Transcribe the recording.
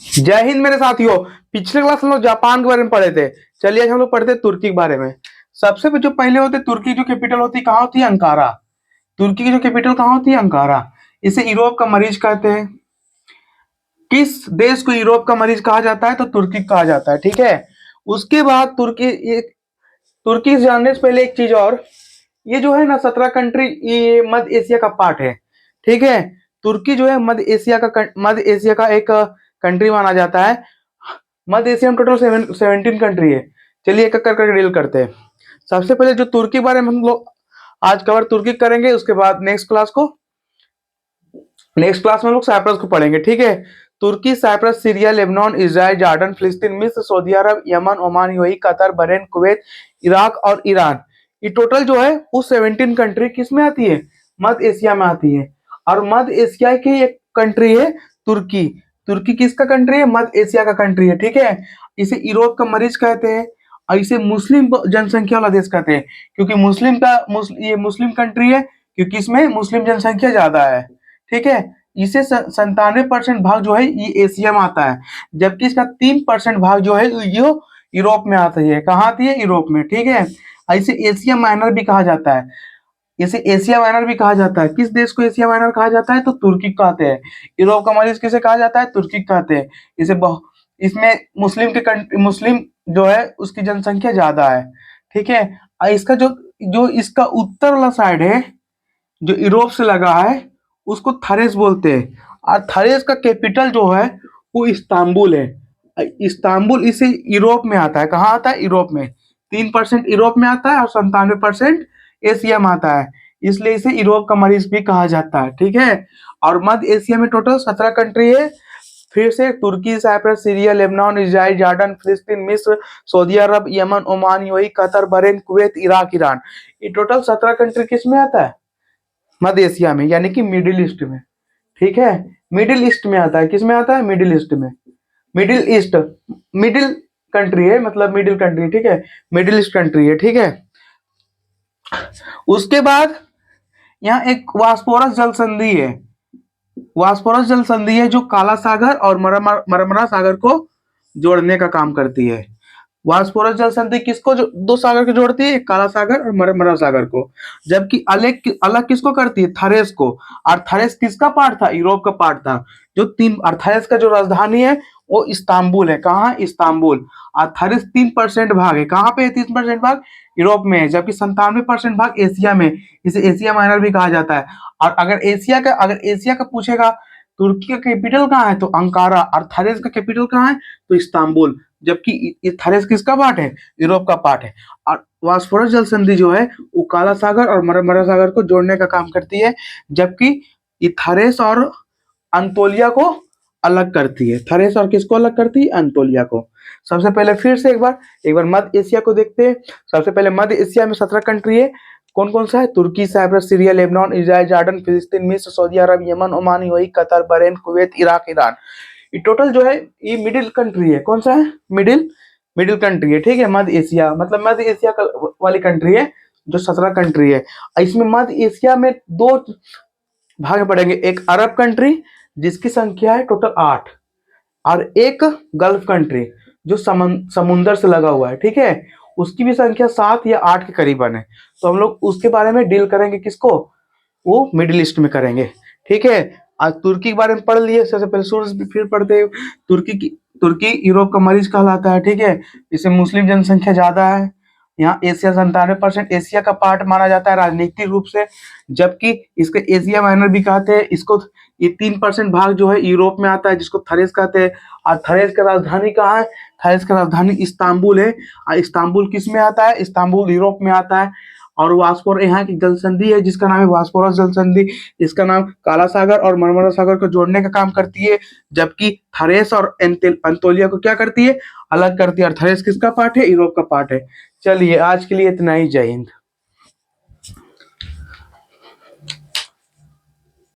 जय हिंद मेरे साथियों। पिछले क्लास हम लोग जापान के बारे में पढ़े थे। चलिए आज हम लोग पढ़ते हैं तुर्की के बारे में। सबसे जो पहले होते तुर्की जो कैपिटल होती है कहाँ होती है? अंकारा। तुर्की की जो कैपिटल कहाँ होती है? अंकारा। इसे यूरोप का मरीज कहते हैं। किस देश को यूरोप का मरीज कहा जाता है? तो तुर्की कहा जाता है। ठीक है। उसके बाद तुर्की से जानने से पहले एक चीज और, ये जो है ना 17 कंट्री, ये मध्य एशिया का पार्ट है। ठीक है। तुर्की जो है मध्य एशिया का एक कंट्री माना जाता है। मध्य एशिया में टोटल 17 कंट्री है। चलिए एक एक करके डील करते हैं। सबसे पहले जो तुर्की के बारे में हम लोग आज कवर तुर्की करेंगे, उसके बाद नेक्स्ट क्लास में हम लोग साइप्रस को पढ़ेंगे। ठीक है। तुर्की, Cyprus, Syria, Lebanon, Israel, Jordan, फिलिस्तीन, मिस्र, Saudi Arab, Yemen, Oman, UAE, Qatar, Bahrain, Kuwait, Iraq और ईरान, ये टोटल जो है वो 17 कंट्री किस में आती है? मध्य एशिया में आती है। और मध्य एशिया की एक कंट्री है तुर्की। तुर्की किसका कंट्री है? मध्य एशिया का कंट्री है। ठीक है। इसे यूरोप का मरीज कहते हैं और इसे मुस्लिम जनसंख्या वाला देश कहते हैं, क्योंकि ये मुस्लिम कंट्री है, क्योंकि इसमें मुस्लिम जनसंख्या ज्यादा है। ठीक है। इसे 97% भाग जो है ये एशिया में आता है, जबकि इसका 3% भाग जो है ये यूरोप में आता है। कहाँ आती है? यूरोप में। ठीक है। इसे एशिया माइनर भी कहा जाता है। इसे एशिया माइनर भी कहा जाता है। किस देश को एशिया माइनर कहा जाता है? तो तुर्की कहते हैं। यूरोप का मरीज किसे कहा जाता है? तुर्की कहते हैं। इसमें मुस्लिम जो है उसकी जनसंख्या ज्यादा है। ठीक है। और इसका जो इसका उत्तर वाला साइड है जो यूरोप से लगा है उसको थरेस बोलते हैं। और थरेस का कैपिटल जो है वो इस्तांबुल है। इस्तांबुल इसे यूरोप में आता है। कहाँ आता है? यूरोप में। 3% यूरोप में आता है और 97% एशिया में आता है, इसलिए इसे यूरोप का मरीज भी कहा जाता है। ठीक है। और मध्य एशिया में टोटल 17 कंट्री है। फिर से Turkey, Cyprus, Syria, Lebanon, Israel, Jordan, फिलिस्तीन, मिस्र, Saudi Arab, Yemen, Oman, UAE, Qatar, Bahrain, Kuwait, Iraq, Iran, ये टोटल 17 कंट्री किस में आता है? मध्य एशिया में, यानी कि मिडिल ईस्ट में। ठीक है। मिडिल ईस्ट में आता है। किस में आता है? मिडिल ईस्ट में। मिडिल ईस्ट मिडिल कंट्री है, मतलब मिडिल कंट्री। ठीक है। मिडिल ईस्ट कंट्री है। ठीक है। उसके बाद यहाँ एक वास्पोरस जल संधि है। वास्पोरस जल संधि है जो काला सागर और मरमरा सागर को जोड़ने का काम करती है। वास्पोरस जल संधि किसको दो सागर को जोड़ती है? काला सागर और मरमरा सागर को। जबकि अलग अलग किसको करती है? थरेस को। और थरेस किसका पार्ट था? यूरोप का पार्ट था। और थरेस का जो राजधानी है वो इस्तांबुल है। कहाँ? इस्तांबुल। और थरेस 3% भाग है। कहाँ पे है 3% भाग? यूरोप में है। जबकि 97% भाग एशिया में। इसे एशिया माइनर भी कहा जाता है। और अगर एशिया का पूछेगा तुर्की का कैपिटल कहाँ है? तो अंकारा। और थरेस का कैपिटल कहाँ है? तो इस्तांबुल। जबकि थरेस किसका पार्ट है? यूरोप का पार्ट है। और वास्पोरस जल संधि जो है वो काला सागर और मरमरा सागर को जोड़ने का काम करती है, जबकि ये थरेस और अंतोलिया को अलग करती है। थरेस और किसको अलग करती है? अंतोलिया को। सबसे पहले फिर से एक बार मध्य एशिया को देखते हैं। सबसे पहले मध्य एशिया में 17 कंट्री है। कौन कौन सा है? तुर्की, Cyprus, Syria, Lebanon, Israel, Jordan, फिलिस्तीन, मिस्र, Saudi Arab, Yemen, Oman, UAE, Qatar, Bahrain, Kuwait, Iraq, Iran, ये टोटल जो है ये मिडिल कंट्री है। कौन सा है? मिडिल कंट्री है। ठीक है। मध्य एशिया मतलब मध्य एशिया वाली कंट्री है जो 17 कंट्री है। इसमें मध्य एशिया में दो भाग पड़ेंगे, एक अरब कंट्री जिसकी संख्या है टोटल 8, और एक गल्फ कंट्री जो समुंदर से लगा हुआ है। ठीक है। उसकी भी संख्या 7 या 8 के करीबन है। तो हम लोग उसके बारे में डील करेंगे। किसको? वो मिडिल ईस्ट में करेंगे। ठीक है। आज तुर्की के बारे में पढ़ लिए। सबसे पहले सोर्स फिर पढ़ते हैं। तुर्की यूरोप का मरीज कहलाता है। ठीक है। इसे मुस्लिम जनसंख्या ज्यादा है। यहाँ एशिया 97% एशिया का पार्ट माना जाता है राजनीतिक रूप से, जबकि इसके एशिया माइनर भी कहते हैं। इसको ये 3% भाग जो है यूरोप में आता है, जिसको थरेस कहते हैं। और थरेस का राजधानी कहाँ है? थरेस का राजधानी इस्तांबुल है। और इस्तांबुल किस में आता है? इस्तांबुल यूरोप में आता है। और यहाँ की जल संधि है जिसका नाम है वास्पोरस जल संधि। इसका नाम काला सागर और मरमरा सागर को जोड़ने का काम करती है, जबकि थरेस और अंतोलिया को क्या करती है? अलग करती है। और थरेस किसका पार्ट है? यूरोप का पार्ट है। चलिए आज के लिए इतना ही। जय हिंद।